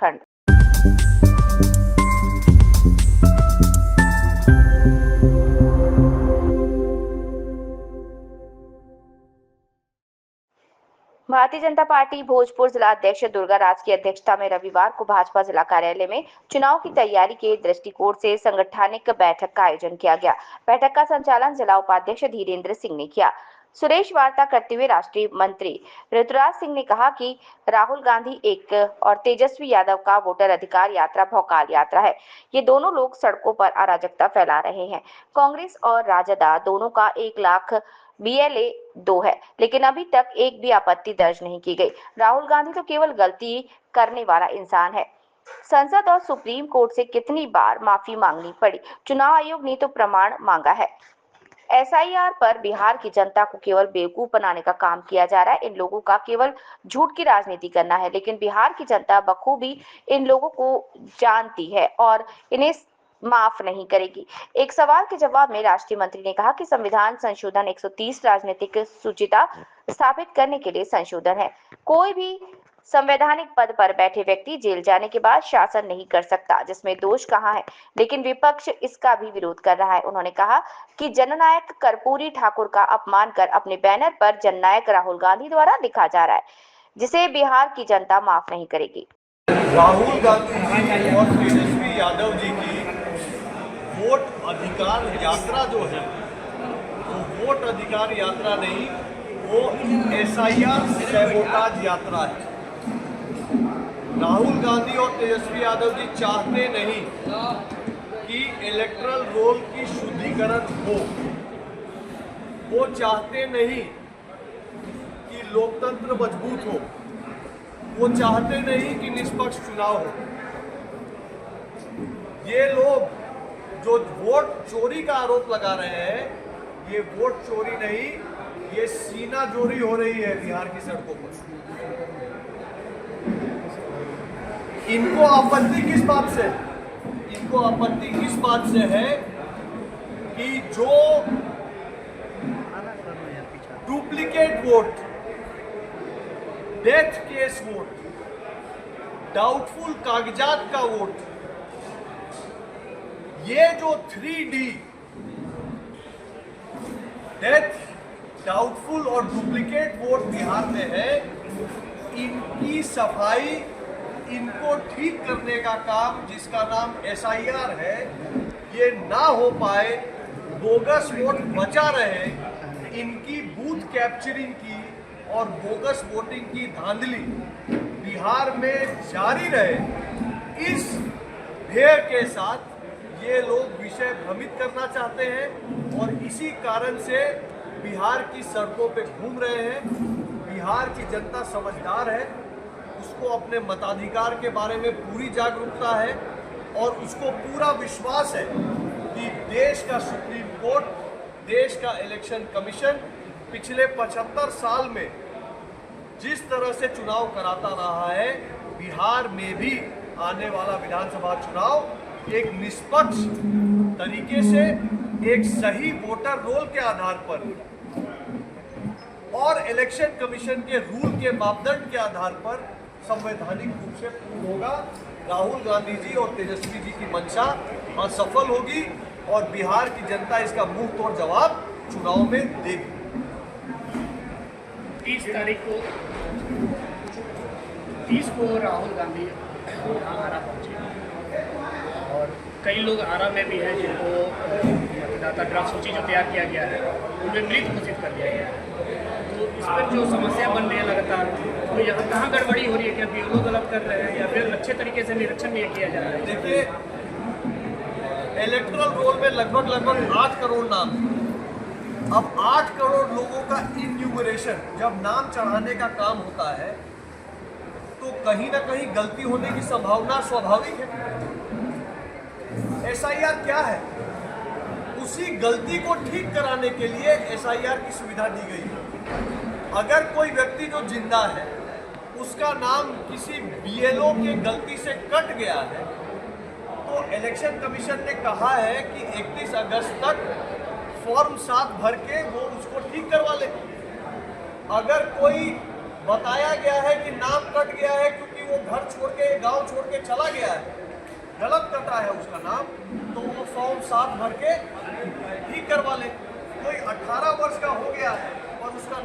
Jharkhand. Bharatiya Janata party Bhojpur जिला अध्यक्ष दुर्गा राज की अध्यक्षता में रविवार को भाजपा जिला कार्यालय में चुनाव की तैयारी के दृष्टिकोण से संगठनिक बैठक का आयोजन किया गया। बैठक का संचालन जिला उपाध्यक्ष धीरेन्द्र सिंह ने किया। सुरेश वार्ता करते हुए राष्ट्रीय मंत्री ऋतुराज सिंह ने कहा कि राहुल गांधी एक और तेजस्वी यादव का वोटर अधिकार यात्रा भौकाल यात्रा है। ये दोनों लोग सड़कों पर अराजकता फैला रहे हैं। कांग्रेस और राजद दोनों का 1 लाख BLA 2 है, लेकिन अभी तक एक भी आपत्ति दर्ज नहीं की गई। राहुल गांधी तो केवल गलती करने वाला इंसान है। संसद और सुप्रीम कोर्ट से कितनी बार माफी मांगनी पड़ी। चुनाव आयोग ने तो प्रमाण मांगा है। SIR पर बिहार की जनता को केवल बेवकूफ बनाने का काम किया जा रहा है। इन लोगों का केवल झूठ की राजनीति करना है, लेकिन बिहार की जनता बखूबी इन लोगों को जानती है और इन्हें माफ नहीं करेगी। एक सवाल के जवाब में राष्ट्रीय मंत्री ने कहा कि संविधान संशोधन 130 राजनीतिक सूचिता स्थापित करने के लिए संशोधन है। कोई भी संवैधानिक पद पर बैठे व्यक्ति जेल जाने के बाद शासन नहीं कर सकता, जिसमें दोष कहाँ है, लेकिन विपक्ष इसका भी विरोध कर रहा है। उन्होंने कहा कि जननायक कर्पूरी ठाकुर का अपमान कर अपने बैनर पर जननायक राहुल गांधी द्वारा लिखा जा रहा है, जिसे बिहार की जनता माफ नहीं करेगी। राहुल गांधी जी और तेजस्वी यादव जी की वोट अधिकार यात्रा जो है, वो वोट अधिकार यात्रा नहीं, वो SIR सैबोटाज यात्रा है। राहुल गांधी और तेजस्वी यादव जी चाहते नहीं कि इलेक्टरल रोल की शुद्धिकरण हो। वो चाहते नहीं कि लोकतंत्र मजबूत हो। वो चाहते नहीं कि निष्पक्ष चुनाव हो। ये लोग जो वोट चोरी का आरोप लगा रहे हैं, ये वोट चोरी नहीं, ये सीना चोरी हो रही है बिहार की सड़कों पर। इनको आपत्ति किस बात से? इनको आपत्ति इस बात से है कि जो duplicate vote, death case vote, doubtful कागजात का वोट, ये जो 3D डेथ, डाउटफुल और डुप्लीकेट वोट बिहार में है, इनकी सफाई, इनको ठीक करने का काम, जिसका नाम SIR है, ये ना हो पाए, बोगस वोट बचा रहे, इनकी बूथ कैप्चरिंग की और बोगस वोटिंग की धांधली बिहार में जारी रहे, इस ध्येय के साथ ये लोग विषय भ्रमित करना चाहते हैं और इसी कारण से बिहार की सड़कों पे घूम रहे हैं। बिहार की जनता समझदार है, उसको अपने मताधिकार के बारे में पूरी जागरूकता है और उसको पूरा विश्वास है कि देश का सुप्रीम कोर्ट, देश का इलेक्शन कमीशन पिछले 75 साल में जिस तरह से चुनाव कराता रहा है, बिहार में भी आने वाला विधानसभा चुनाव एक निष्पक्ष तरीके से, एक सही वोटर रोल के आधार पर और इलेक्शन कमीशन के रूल के मापदंड के आधार पर संवैधानिक रूप से पूर्ण होगा। राहुल गांधी जी और तेजस्वी जी की मंशा असफल होगी और बिहार की जनता इसका मुंह तोड़ जवाब चुनाव में देगी। 30 को राहुल गांधी यहाँ आरा पहुँचे और कई लोग आरा में भी हैं जिनको मतदाता ड्राफ्ट सूची जो तैयार किया गया है उनमें मृत घोषित कर दिया गया है। तो इस पर जो समस्या बन रही है लगातार, तो यहाँ कहाँ गड़बड़ी हो रही है? क्या BLO गलत कर रहे हैं या फिर अच्छे तरीके से निरीक्षण नहीं किया जा रहा है? देखिए, इलेक्टरल रोल में लगभग 8 करोड़ नाम, अब 8 करोड़ लोगों का इन्यूमरेशन जब नाम चढ़ाने का काम होता है तो कहीं ना कहीं गलती होने की संभावना स्वाभाविक है। SIR क्या है? उसी गलती को ठीक कराने के लिए SIR की सुविधा दी गई है। अगर कोई व्यक्ति जो जिंदा है, उसका नाम किसी BLO के गलती से कट गया है, तो इलेक्शन कमीशन ने कहा है कि 31 अगस्त तक फॉर्म 7 भर के वो उसको ठीक करवा ले। अगर कोई बताया गया है कि नाम कट गया है क्योंकि वो घर छोड़ के गांव छोड़ के चला गया है, गलत कटा है उसका नाम, तो वो फॉर्म 7 भर के ठीक करवा ले। कोई 18 वर्ष का हो गया है और उसका